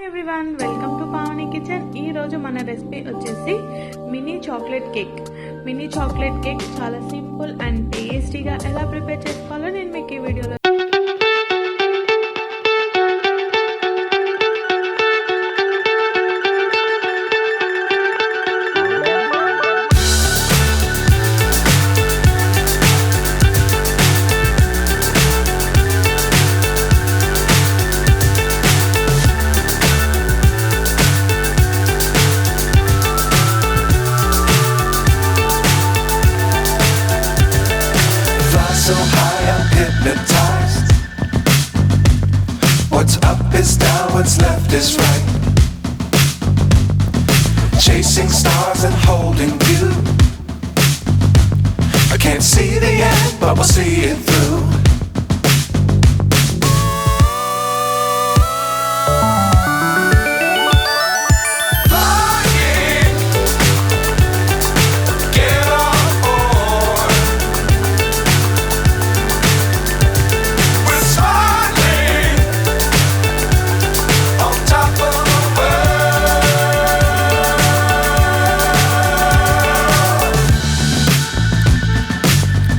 Everyone, welcome to Pavani kitchen. ఈ రోజు మన రెసిపీ వచ్చేసి mini chocolate cake. Mini chocolate cake చాలా సింపుల్ అండ్ టేస్టీగా ఎలా ప్రిపేర్ చేసుకోవాలో నేను మీకు ఈ వీడియోలో so high I'm hypnotized. What's up is down, what's left is right. Chasing stars and holding you. I can't see the end, but we'll see it through.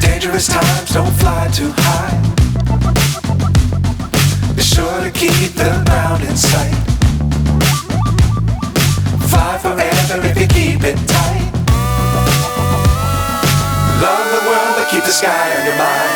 Dangerous times, don't fly too high. Be sure to keep the ground in sight. Fly forever if you keep it tight. Love the world, but keep the sky on your mind.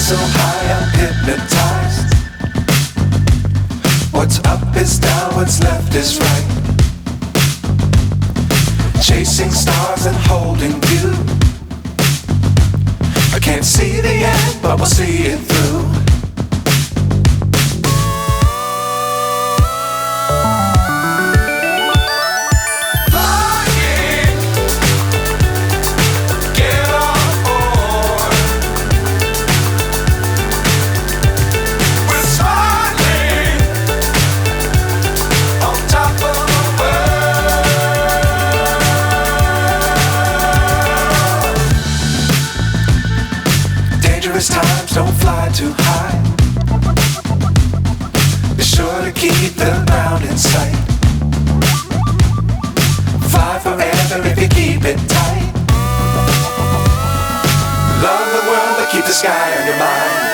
So high I'm hypnotized. What's up is down, what's left is right. Chasing stars and holding you. I can't see the end, but we'll see it through. Dangerous times, don't fly too high. Be sure to keep the ground in sight. Fly forever if you keep it tight. Love the world, but keep the sky on your mind.